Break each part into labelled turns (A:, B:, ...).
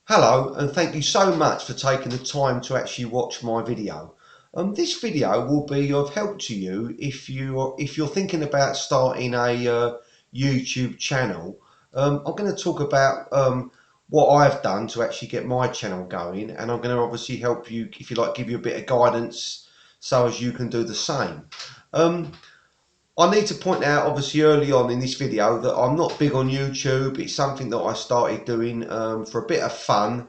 A: Hello, and thank you so much for taking the time to actually watch my video. This video will be of help to you if you're thinking about starting a YouTube channel. I'm going to talk about what I've done to actually get my channel going, and I'm going to obviously help you, if you like, give you a bit of guidance so as you can do the same. Um, I need to point out, obviously, early on in this video that I'm not big on YouTube. It's something that I started doing for a bit of fun,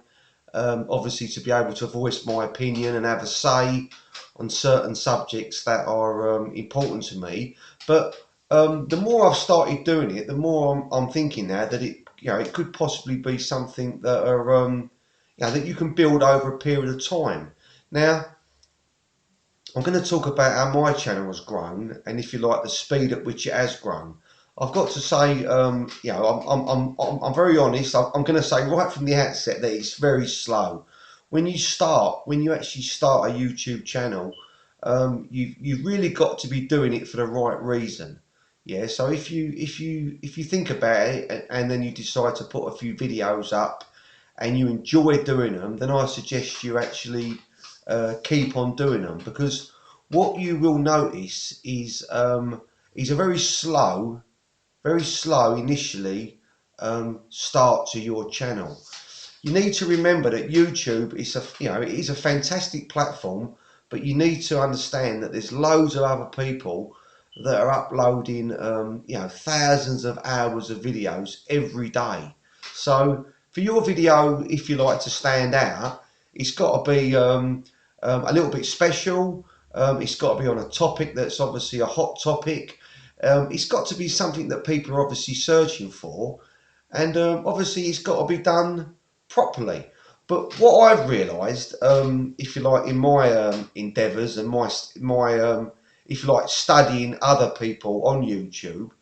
A: obviously to be able to voice my opinion and have a say on certain subjects that are important to me. But the more I've started doing it, the more I'm thinking now that it could possibly be something that that you can build over a period of time. Now, I'm going to talk about how my channel has grown, and if you like, the speed at which it has grown. I've got to say, I'm very honest. I'm going to say right from the outset that it's very slow. When you actually start a YouTube channel, you've really got to be doing it for the right reason. Yeah. So if you think about it and then you decide to put a few videos up and you enjoy doing them, then I suggest you actually keep on doing them, because what you will notice is a very slow initially start to your channel. You need to remember that YouTube is it is a fantastic platform, but you need to understand that there's loads of other people that are uploading thousands of hours of videos every day. So for your video, if you like to stand out, it's got to be a little bit special. It's got to be on a topic that's obviously a hot topic. It's got to be something that people are obviously searching for, and obviously it's got to be done properly. But what I've realised, if you like, in my endeavours and my if you like, studying other people on YouTube,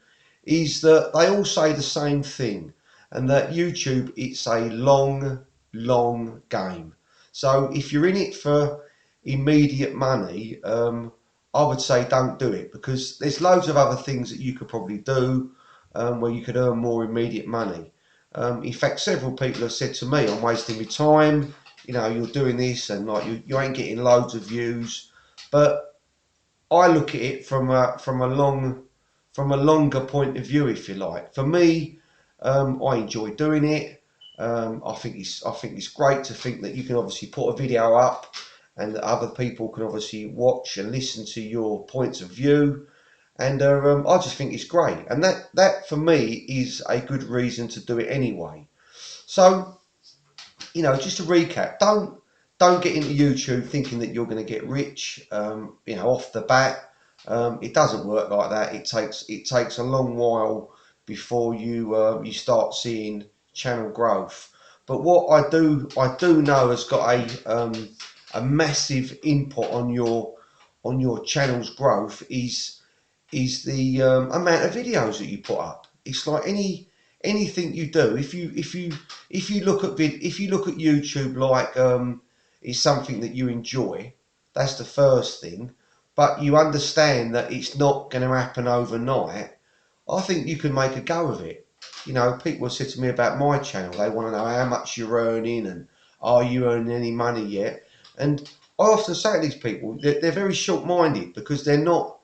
A: is that they all say the same thing, and that YouTube, it's a long game. So if you're in it for immediate money, I would say don't do it, because there's loads of other things that you could probably do where you could earn more immediate money. In fact, several people have said to me, I'm wasting my time, you're doing this and like you ain't getting loads of views. But I look at it from a longer point of view, if you like. For me, I enjoy doing it. I think it's great to think that you can obviously put a video up and that other people can obviously watch and listen to your points of view. And I just think it's great, and that for me is a good reason to do it anyway. So, just to recap, don't get into YouTube thinking that you're going to get rich, off the bat. It doesn't work like that. It takes a long while before you start seeing channel growth. But what I do know has got a massive input on your channel's growth is the amount of videos that you put up. It's like anything you do. If you look at YouTube like it's something that you enjoy, that's the first thing. But you understand that it's not going to happen overnight. I think you can make a go of it. People have said to me about my channel. They want to know how much you're earning and are you earning any money yet? And I often say to these people, they're very short-minded, because they're not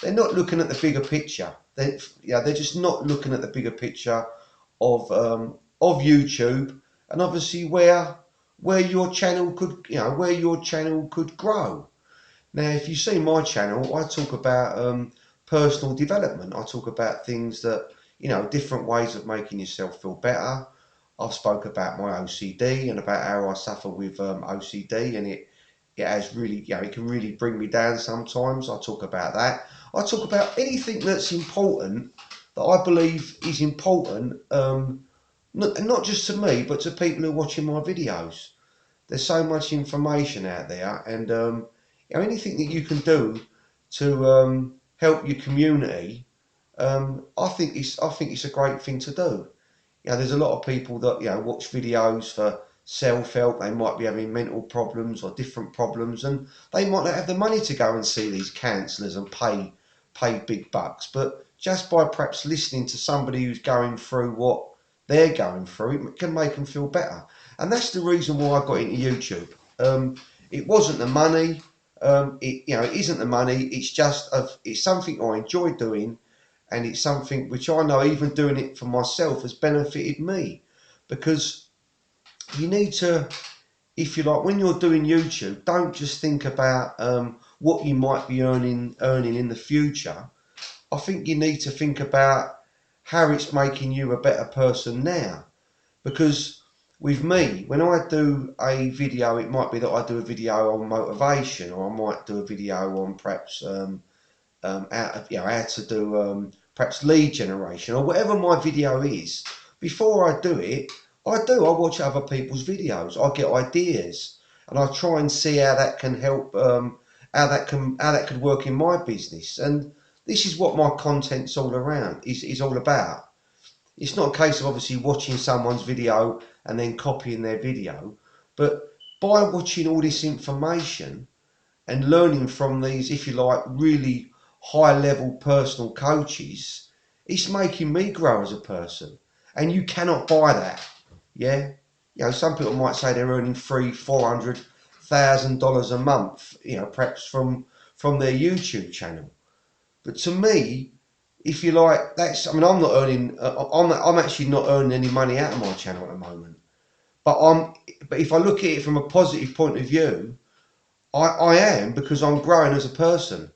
A: looking at the bigger picture. They're just not looking at the bigger picture of YouTube, and obviously where your channel could grow. Now, if you see my channel, I talk about personal development. I talk about things that, different ways of making yourself feel better. I've spoke about my OCD and about how I suffer with OCD, and it has really, it can really bring me down sometimes. I talk about that. I talk about anything that's important, that I believe is important, not just to me, but to people who are watching my videos. There's so much information out there, and anything that you can do to help your community, I think it's a great thing to do. There's a lot of people that watch videos for self-help. They might be having mental problems or different problems, and they might not have the money to go and see these counsellors and pay big bucks. But just by perhaps listening to somebody who's going through what they're going through, it can make them feel better. And that's the reason why I got into YouTube. It wasn't the money. It isn't the money. It's just it's something I enjoy doing, and it's something which I know even doing it for myself has benefited me, because you need to, if you like, when you're doing YouTube, don't just think about what you might be earning in the future. I think you need to think about how it's making you a better person now. Because with me, when I do a video, it might be that I do a video on motivation, or I might do a video on perhaps how to do perhaps lead generation, or whatever my video is. Before I do it, I watch other people's videos. I get ideas, and I try and see how that can help, how that could work in my business. And this is what my content's all around. Is all about. It's not a case of obviously watching someone's video and then copying their video, but by watching all this information and learning from these, if you like, really high level personal coaches, it's making me grow as a person. And you cannot buy that. Yeah. Some people might say they're earning $300,000-$400,000 a month, perhaps from their YouTube channel. But to me, if you like, I'm not earning, I'm actually not earning any money out of my channel at the moment. But if I look at it from a positive point of view, I am, because I'm growing as a person.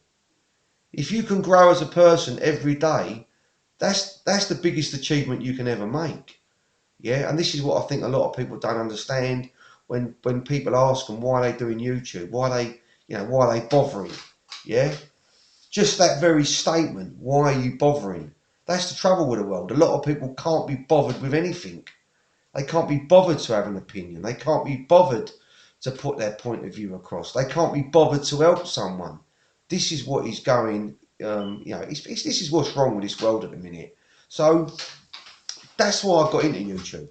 A: If you can grow as a person every day, that's the biggest achievement you can ever make. Yeah, and this is what I think a lot of people don't understand when people ask them why they're doing YouTube, why are they bothering? Yeah, just that very statement, why are you bothering? That's the trouble with the world. A lot of people can't be bothered with anything. They can't be bothered to have an opinion. They can't be bothered to put their point of view across. They can't be bothered to help someone. This is what is going, this is what's wrong with this world at the minute. So that's why I got into YouTube.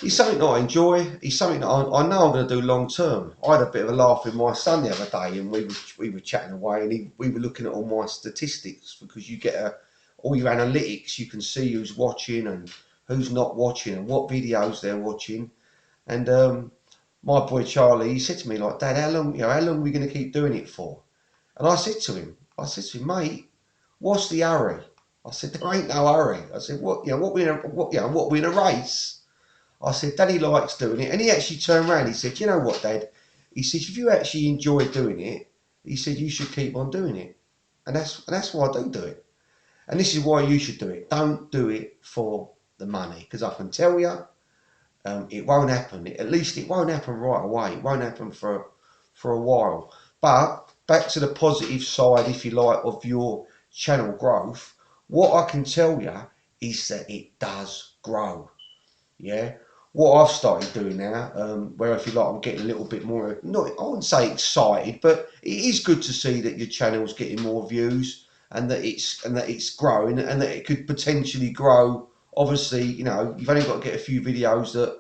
A: It's something that I enjoy. It's something that I know I'm going to do long term. I had a bit of a laugh with my son the other day, and we were chatting away, and we were looking at all my statistics, because you get all your analytics. You can see who's watching and who's not watching and what videos they're watching. And my boy Charlie, he said to me, like, Dad, how long are we going to keep doing it for? And I said to him, mate, what's the hurry? I said, there ain't no hurry. I said, what we in a race? I said, Daddy likes doing it. And he actually turned around. He said, you know what, Dad? He said, if you actually enjoy doing it, he said, you should keep on doing it. And that's why I do it. And this is why you should do it. Don't do it for the money, because I can tell you, it won't happen. At least it won't happen right away. It won't happen for a while. But back to the positive side, if you like, of your channel growth, what I can tell you is that it does grow. Yeah. What I've started doing now, where, if you like, I'm getting a little bit more, I wouldn't say excited, but it is good to see that your channel's getting more views, and that it's growing, and that it could potentially grow. Obviously, you've only got to get a few videos that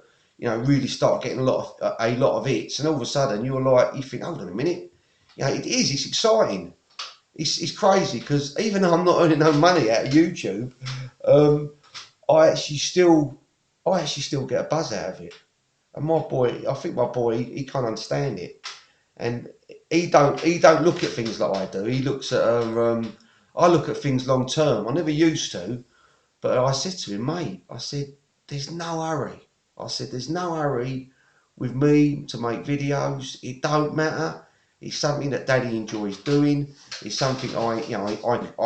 A: really start getting a lot of hits, and all of a sudden you think, hold on a minute, it's exciting. It's crazy, because even though I'm not earning no money out of YouTube, I actually still get a buzz out of it. And I think my boy, he can't understand it, and he don't look at things like I do. He looks at I look at things long term. I never used to, but I said to him, mate, I said, there's no hurry. I said, there's no hurry with me to make videos. It don't matter. It's something that Daddy enjoys doing. It's something I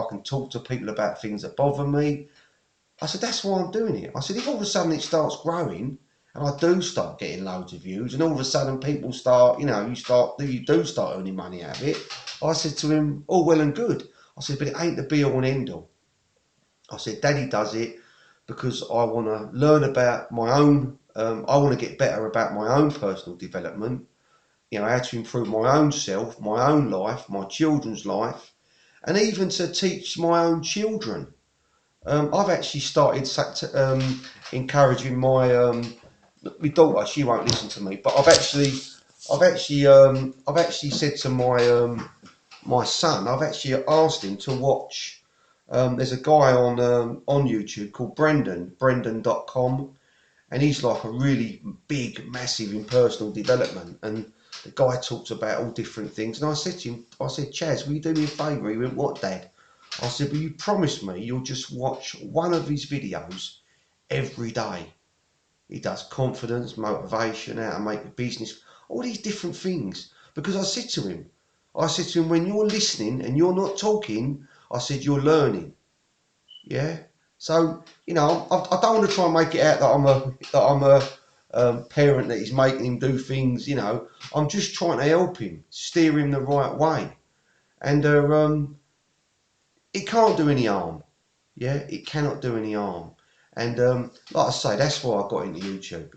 A: can talk to people about things that bother me. I said, that's why I'm doing it. I said, if all of a sudden it starts growing, and I do start getting loads of views, and all of a sudden people start, you do start earning money out of it, I said to him, all well and good. I said, but it ain't the be all and end all. I said, Daddy does it because I want to learn about my own, I want to get better about my own personal development, how to improve my own self, my own life, my children's life, and even to teach my own children. I've actually started encouraging my daughter. She won't listen to me, but I've actually said to my son, I've actually asked him to watch There's a guy on YouTube called Brendan.com, and he's like a really big, massive in personal development. And the guy talks about all different things. And I said to him, I said, Chaz, will you do me a favour? He went, what, Dad? I said, will you promise me you'll just watch one of his videos every day? He does confidence, motivation, how to make a business, all these different things. Because I said to him, when you're listening and you're not talking, I said, you're learning. Yeah. So, you know, I don't want to try and make it out that I'm a parent that is making him do things. You know, I'm just trying to help him, steer him the right way, and it can't do any harm. Yeah, it cannot do any harm. And like I say, that's why I got into YouTube.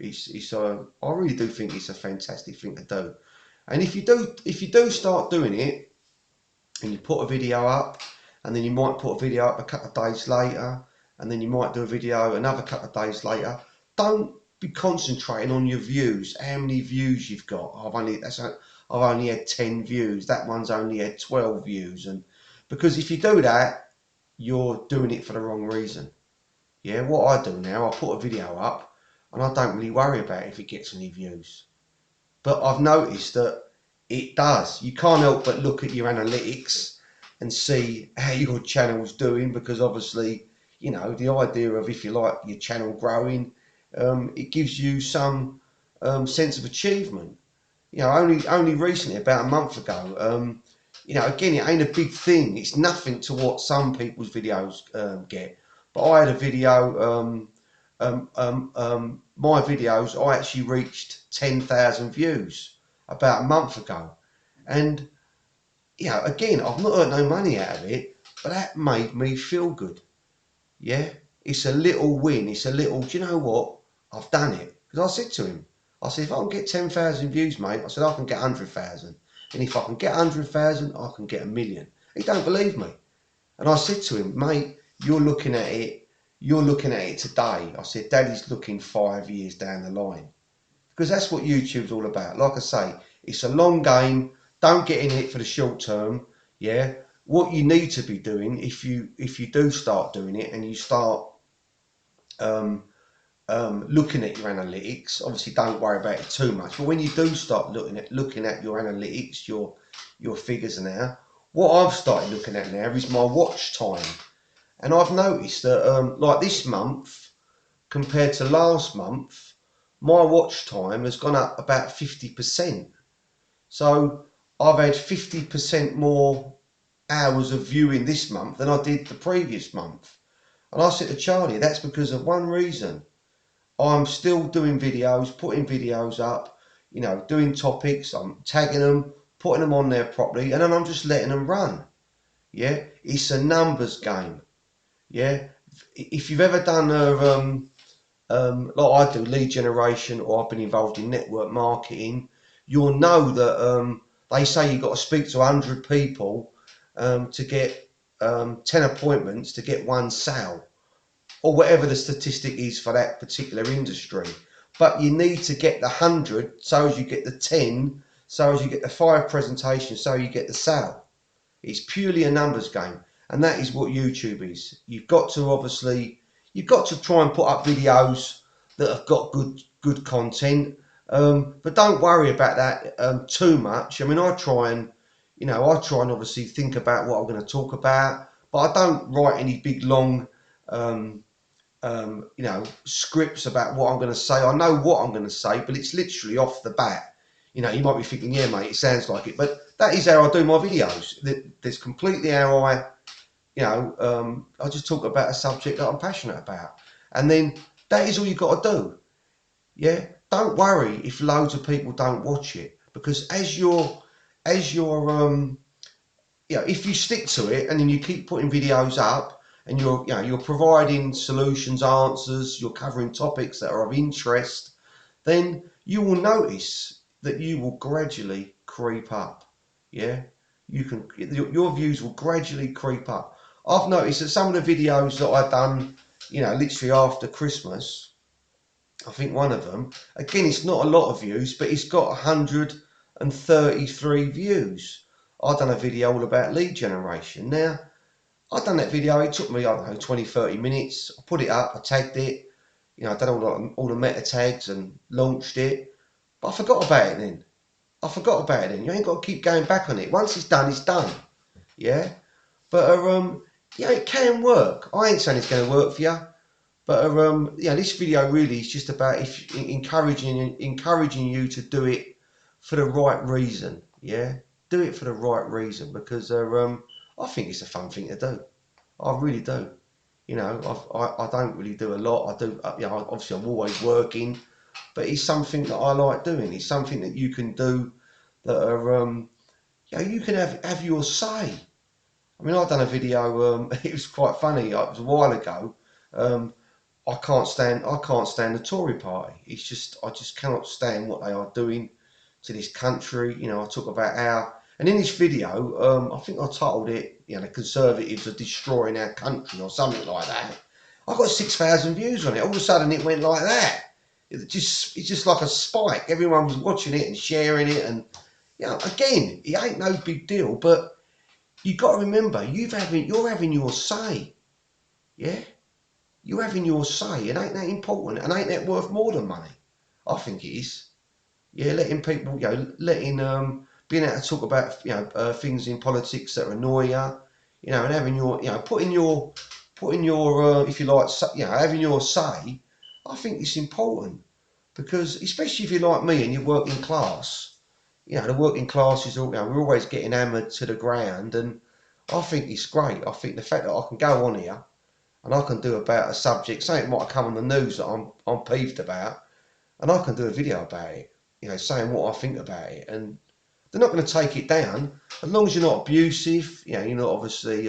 A: I really do think it's a fantastic thing to do. And if you do start doing it, and you put a video up, and then you might put a video up a couple of days later, and then you might do a video another couple of days later, don't be concentrating on your views, how many views you've got. I've only had 10 views, that one's only had 12 views, and because if you do that, you're doing it for the wrong reason. Yeah, what I do now, I put a video up and I don't really worry about if it gets any views. But I've noticed that it does. You can't help but look at your analytics and see how your channel's doing, because obviously, you know, the idea of, if you like, your channel growing, it gives you some sense of achievement. You know, only recently, about a month ago, you know, again, it ain't a big thing. It's nothing to what some people's videos get. But I had a video, my videos, I actually reached 10,000 views about a month ago. And, you know, again, I've not earned no money out of it, but that made me feel good. Yeah, it's a little win. It's a little, do you know what? I've done it. Because I said to him, I said, if I can get 10,000 views, mate, I said, I can get 100,000. And if I can get 100,000, I can get 1 million. He don't believe me. And I said to him, mate, you're looking at it today. I said, Daddy's looking 5 years down the line. Because that's what YouTube's all about. Like I say, it's a long game. Don't get in it for the short term. Yeah. What you need to be doing, if you do start doing it and you start looking at your analytics, obviously don't worry about it too much. But when you do start looking at your analytics, your figures now, what I've started looking at now is my watch time. And I've noticed that like this month compared to last month, my watch time has gone up about 50%. So I've had 50% more hours of viewing this month than I did the previous month. And I said to Charlie, that's because of one reason. I'm still doing videos, putting videos up, you know, doing topics, I'm tagging them, putting them on there properly, and then I'm just letting them run. Yeah, it's a numbers game. Yeah, if you've ever done like I do, lead generation, or I've been involved in network marketing, you'll know that they say you've got to speak to 100 people to get 10 appointments to get one sale, or whatever the statistic is for that particular industry. But you need to get the 100, so as you get the 10, so as you get the 5 presentations, so you get the sale. It's purely a numbers game, and that is what YouTube is. You've got to try and put up videos that have got good content, but don't worry about that too much. I mean, I try and obviously think about what I'm going to talk about, but I don't write any big long scripts about what I'm going to say. I know what I'm going to say, but it's literally off the bat. You know, you might be thinking, yeah, mate, it sounds like it, but that is how I do my videos. That's completely how I just talk about a subject that I'm passionate about, and then that is all you got to do. Yeah, don't worry if loads of people don't watch it, because if you stick to it and then you keep putting videos up and you're providing solutions, answers, you're covering topics that are of interest, then you will notice that you will gradually creep up. Yeah, your views will gradually creep up. I've noticed that some of the videos that I've done, literally after Christmas, I think one of them, again, it's not a lot of views, but it's got 133 views. I've done a video all about lead generation. Now, I done that video. It took me, I don't know, 20, 30 minutes. I put it up, I tagged it, you know, I done all the meta tags and launched it. But I forgot about it then. I forgot about it then. You ain't got to keep going back on it. Once it's done, it's done. Yeah? But, yeah, it can work. I ain't saying it's going to work for you. But, yeah, this video really is just about encouraging you to do it for the right reason. Yeah? Do it for the right reason, because, I think it's a fun thing to do. I really do. You know, I don't really do a lot. I do, you know, obviously I'm always working, but it's something that I like doing. It's something that you can do that are, you know, you can have your say. I mean, I've done a video. It was quite funny. It was a while ago. I can't stand the Tory party. It's just, I just cannot stand what they are doing to this country. You know, I talk about how, and in this video, I think I titled it, you know, the Conservatives are destroying our country or something like that. I got 6,000 views on it. All of a sudden, it went like that. It's just like a spike. Everyone was watching it and sharing it, and you know, again, it ain't no big deal, but you got to remember, you're having your say, yeah. You're having your say, and ain't that important? And ain't that worth more than money? I think it is. Yeah, letting people, you know, being able to talk about, you know, things in politics that annoy you, you know, and having your, you know, putting your, if you like, you know, having your say. I think it's important, because especially if you're like me and you're working class, you know, the working class is all, you know, we're always getting hammered to the ground, and I think it's great. I think the fact that I can go on here and I can do about a subject, something might come on the news that I'm peeved about, and I can do a video about it, you know, saying what I think about it, and they're not going to take it down as long as you're not abusive, you know, you're not obviously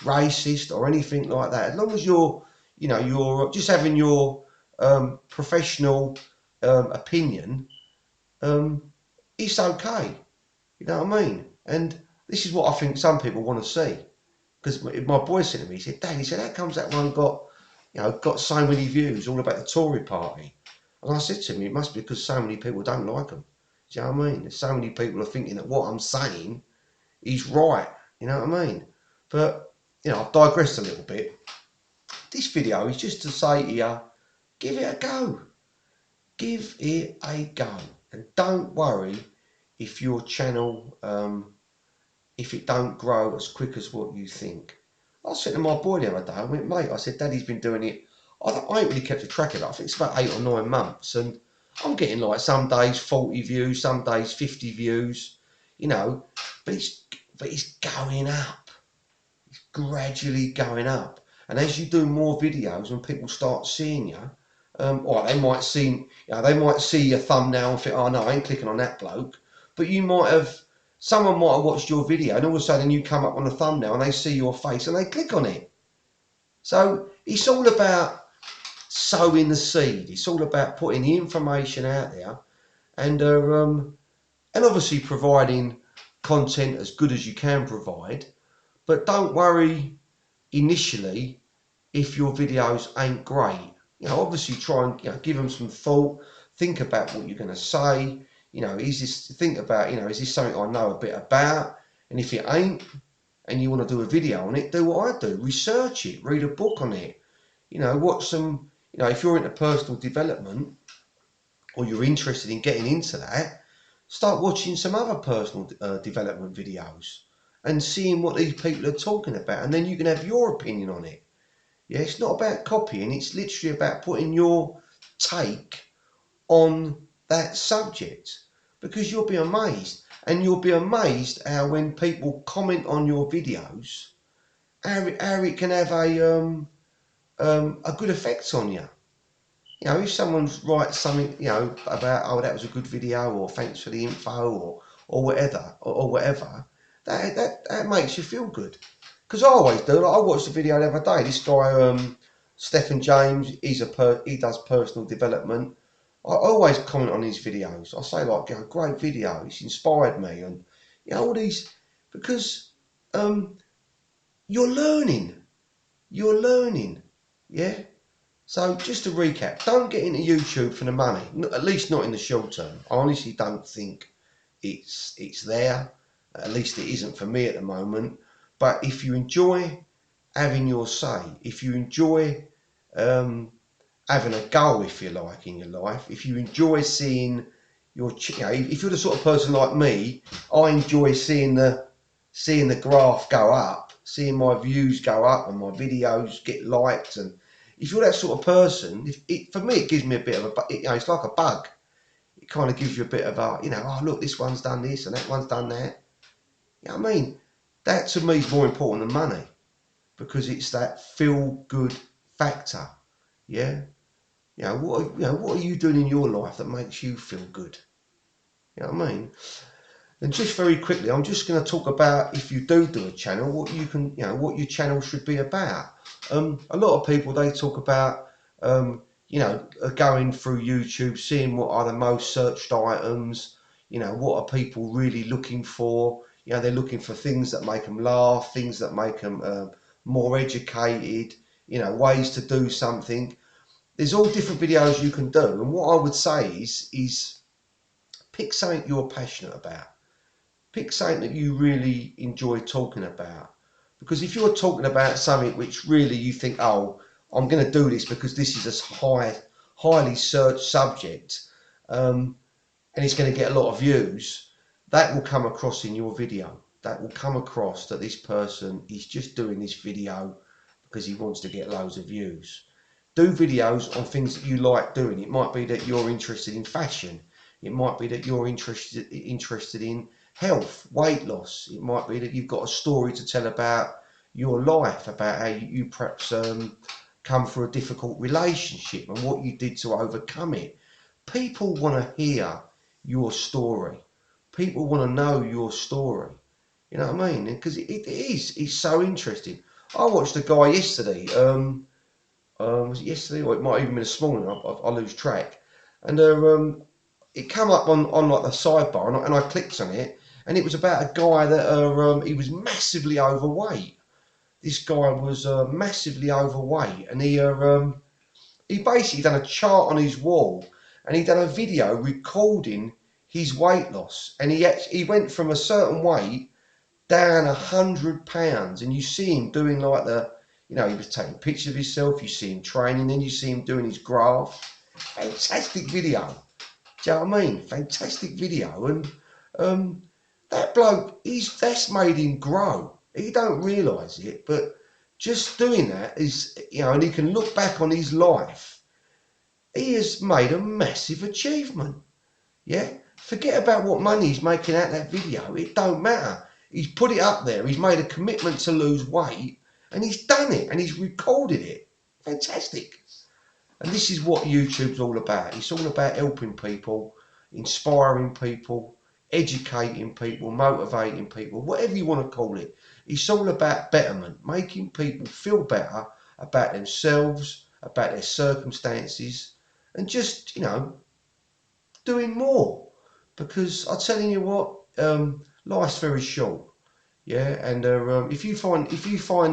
A: racist or anything like that. As long as you're, you know, you're just having your professional opinion, it's okay. You know what I mean? And this is what I think some people want to see. Because my boy said to me, he said, Dad, he said, how comes that one got, you know, got so many views all about the Tory party? And I said to him, it must be because so many people don't like them. Do you know what I mean? There's so many people are thinking that what I'm saying is right. You know what I mean? But, you know, I've digressed a little bit. This video is just to say to you, give it a go. Give it a go. And don't worry if your channel, if it don't grow as quick as what you think. I said to my boy the other day, I went, mate, I said, Daddy's been doing it. I ain't really kept a track of it. I think it's about 8 or 9 months. And I'm getting like some days 40 views, some days 50 views, you know, but it's going up. It's gradually going up. And as you do more videos and people start seeing you, or they might see, you know, they might see your thumbnail and think, oh no, I ain't clicking on that bloke. But you might have, someone might have watched your video and all of a sudden you come up on the thumbnail and they see your face and they click on it. So it's all about sowing the seed. It's all about putting the information out there, and obviously providing content as good as you can provide. But don't worry initially if your videos ain't great. You know, obviously try and, you know, give them some thought. Think about what you're going to say. You know, is this, think about, you know, is this something I know a bit about? And if it ain't, and you want to do a video on it, do what I do. Research it. Read a book on it. You know, watch some, you know, if you're into personal development or you're interested in getting into that, start watching some other personal development videos and seeing what these people are talking about. And then you can have your opinion on it. Yeah, it's not about copying. It's literally about putting your take on that subject, because you'll be amazed. And you'll be amazed how when people comment on your videos, how it can have a good effect on you. You know, if someone writes something, you know, about, oh, that was a good video, or thanks for the info, or whatever, that makes you feel good. Because I always do. Like, I watched the video the other day. This guy, Stephen James, he does personal development. I always comment on his videos. I say, like, you know, great video. It's inspired me, and you know, all these, because you're learning. You're learning, yeah. So just to recap, don't get into YouTube for the money. At least not in the short term. I honestly don't think it's there. At least it isn't for me at the moment. But if you enjoy having your say, if you enjoy having a goal, if you like, in your life, if you enjoy seeing if you're the sort of person like me, I enjoy seeing the graph go up, seeing my views go up and my videos get liked. And if you're that sort of person, for me, it gives me a bit of it's like a bug. It kind of gives you a bit of oh look, this one's done this and that one's done that. You know what I mean? That to me is more important than money, because it's that feel good factor. Yeah. What are you doing in your life that makes you feel good? You know what I mean? And just very quickly, I'm just going to talk about, if you do a channel, what what your channel should be about. A lot of people, they talk about, going through YouTube, seeing what are the most searched items. What are people really looking for? They're looking for things that make them laugh, things that make them more educated. Ways to do something. There's all different videos you can do, and what I would say is pick something you're passionate about. Pick something that you really enjoy talking about. Because if you're talking about something which really you think, oh, I'm going to do this because this is a highly searched subject, and it's going to get a lot of views, that will come across in your video. That will come across that this person is just doing this video because he wants to get loads of views. Do videos on things that you like doing. It might be that you're interested in fashion. It might be that you're interested in health, weight loss. It might be that you've got a story to tell about your life, about how you perhaps come through a difficult relationship and what you did to overcome it. People want to hear your story. People want to know your story. You know what I mean? Because it's so interesting. I watched a guy yesterday. Was it yesterday, or it might even been this morning? I lose track. And it came up on like the sidebar, and I clicked on it, and it was about a guy that he was massively overweight. This guy was massively overweight, and he basically done a chart on his wall, and he done a video recording his weight loss, and he went from a certain weight down 100 pounds, and you see him doing like he was taking pictures of himself, you see him training, then you see him doing his graph. Fantastic video. Do you know what I mean? Fantastic video. And that bloke, that's made him grow. He don't realise it, but just doing that is, and he can look back on his life. He has made a massive achievement. Yeah? Forget about what money he's making out of that video. It don't matter. He's put it up there. He's made a commitment to lose weight, and he's done it, and he's recorded it. Fantastic. And this is what YouTube's all about. It's all about helping people, inspiring people, educating people, motivating people, whatever you want to call it. It's all about betterment, making people feel better about themselves, about their circumstances, and just, doing more. Because I'm telling you what, life's very short. Yeah, and if you find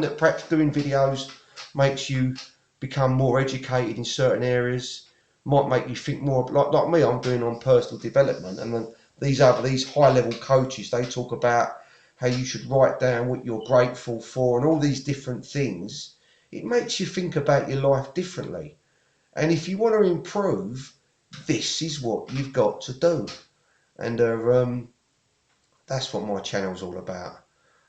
A: that perhaps doing videos makes you become more educated in certain areas, might make you think more like me. I'm doing on personal development, and then these high level coaches, they talk about how you should write down what you're grateful for and all these different things. It makes you think about your life differently, and if you want to improve, this is what you've got to do. And that's what my channel's all about.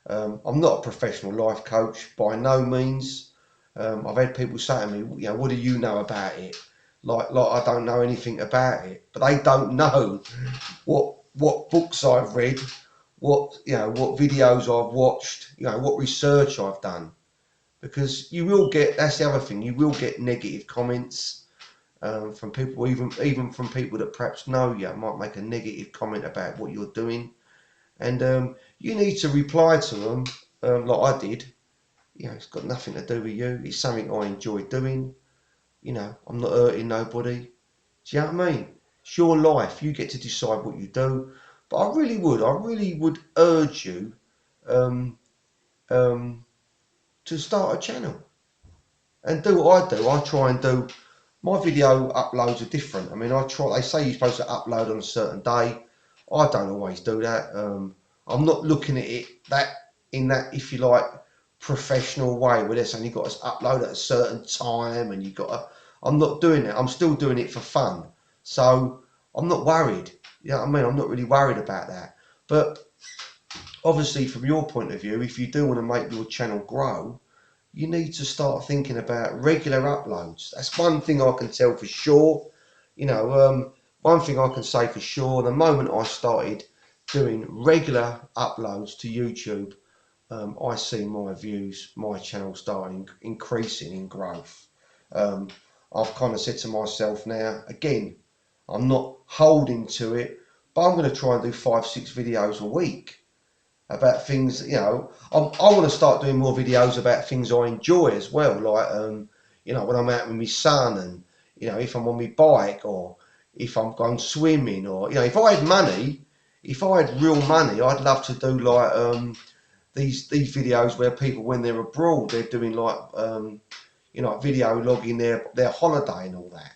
A: I'm not a professional life coach by no means. I've had people say to me, what do you know about it? Like I don't know anything about it, but they don't know what books I've read, what videos I've watched, what research I've done. Because you will get, that's the other thing, you will get negative comments from people, even from people that perhaps know you, might make a negative comment about what you're doing. And you need to reply to them like I did. It's got nothing to do with you. It's something I enjoy doing. I'm not hurting nobody. Do you know what I mean? It's your life. You get to decide what you do. But I really would urge you to start a channel and do what I do. I try and do. My video uploads are different. I mean, they say you're supposed to upload on a certain day. I don't always do that. I'm not looking at it in that, if you like, professional way where they're saying you've got to upload at a certain time and you've got to. I'm not doing it. I'm still doing it for fun. So I'm not worried. You know what I mean? I'm not really worried about that. But obviously, from your point of view, if you do want to make your channel grow, you need to start thinking about regular uploads. That's one thing I can tell for sure. You know, one thing I can say for sure, the moment I started doing regular uploads to YouTube, I see my views, my channel starting increasing in growth. I've kind of said to myself now, again, I'm not holding to it, but I'm going to try and do 5-6 videos a week about things, you know. I want to start doing more videos about things I enjoy as well, like, you know, when I'm out with my son, and, you know, if I'm on my bike, or if I'm going swimming, or, you know, if I had money, if I had real money, I'd love to do like these videos where people, when they're abroad, they're doing like you know, video logging their holiday and all that.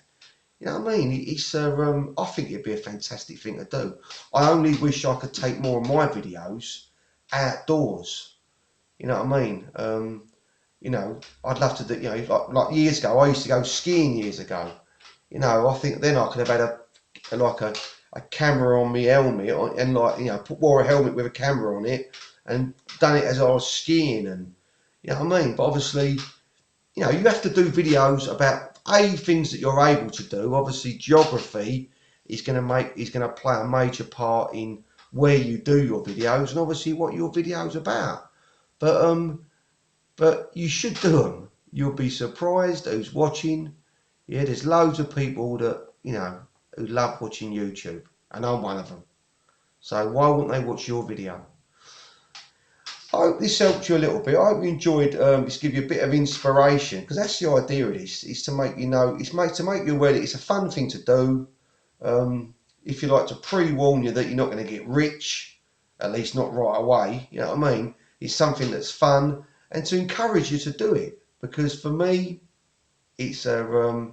A: You know what I mean? It's I think it'd be a fantastic thing to do. I only wish I could take more of my videos outdoors. You know what I mean? You know, I'd love to do. You know, like years ago, I used to go skiing years ago. You know, I think then I could have had a camera on my helmet, and, like, you know, wore a helmet with a camera on it and done it as I was skiing, and, you know what I mean? But obviously, you know, you have to do videos about things that you're able to do. Obviously, geography is going to play a major part in where you do your videos, and obviously what your video's about. But you should do them. You'll be surprised who's watching. Yeah, there's loads of people that, you know, who love watching YouTube, and I'm one of them. So why wouldn't they watch your video? I hope this helped you a little bit. I hope you enjoyed this, give you a bit of inspiration, because that's the idea of this, is to make you know, to make you aware that it's a fun thing to do. If you like, to pre-warn you that you're not going to get rich, at least not right away, you know what I mean? It's something that's fun, and to encourage you to do it, because for me, it's I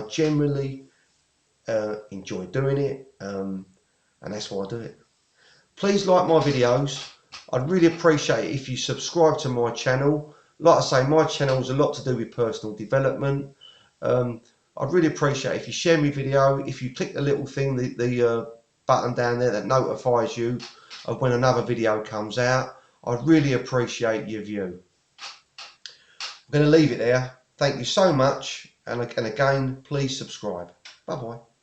A: generally enjoy doing it, and that's why I do it. Please like my videos. I'd really appreciate it if you subscribe to my channel. Like I say, my channel is a lot to do with personal development. I'd really appreciate it if you share my video, if you click the little thing, the button down there that notifies you of when another video comes out. I'd really appreciate your view. I'm going to leave it there. Thank you so much, and again, please subscribe. Bye bye.